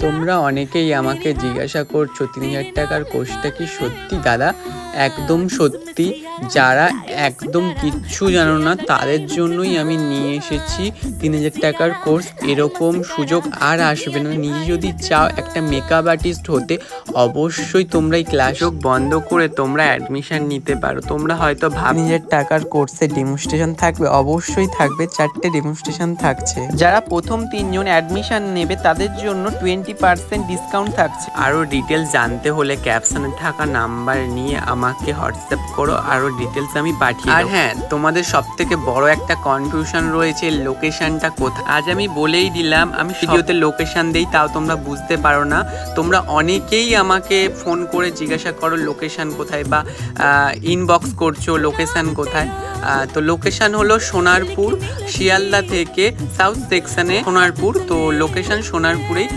তোমরা অনেকেই আমাকে জিজ্ঞাসা করছো ৩,০০০ টাকার কোর্সটা কি সত্যি? দাদা, একদম সত্যি। যারা একদম কিচ্ছু জানো না তাদের জন্যই আমি নিয়ে এসেছি ৩,০০০ টাকার কোর্স। এরকম সুযোগ আর আসবে না। নিজে যদি চাও একটা মেকআপ আর্টিস্ট হতে, অবশ্যই তোমরা এই ক্লাস বন্ধ করে তোমরা অ্যাডমিশন নিতে পারো। তোমরা হয়তো ৩,০০০ টাকার কোর্সে ডেমনস্ট্রেশন থাকবে, অবশ্যই থাকবে, 4টে ডেমনস্ট্রেশন থাকছে। যারা প্রথম 3জন অ্যাডমিশন নেবে তাদের জন্য 20% ডিসকাউন্ট থাকছে। আরও ডিটেলস জানতে হলে ক্যাপশনে থাকা নাম্বার নিয়ে আমাকে হোয়াটসঅ্যাপ করো, আরও ডিটেলস আমি পাঠিয়ে দেব। আর হ্যাঁ, তোমাদের সবথেকে বড় একটা কনফিউশন রয়েছে, লোকেশনটা কোথায়। আজ আমি বলেই দিলাম, আমি ভিডিওতে লোকেশন দেই তাও তোমরা বুঝতে পারো না। তোমরা অনেকেই আমাকে ফোন করে জিজ্ঞাসা করো লোকেশন কোথায়, বা ইনবক্স করছো লোকেশন কোথায়। তো লোকেশন হলো সোনারপুর, শিয়ালদা থেকে সাউথ সেকশনে সোনারপুর। তো লোকেশন সোনারপুরেই।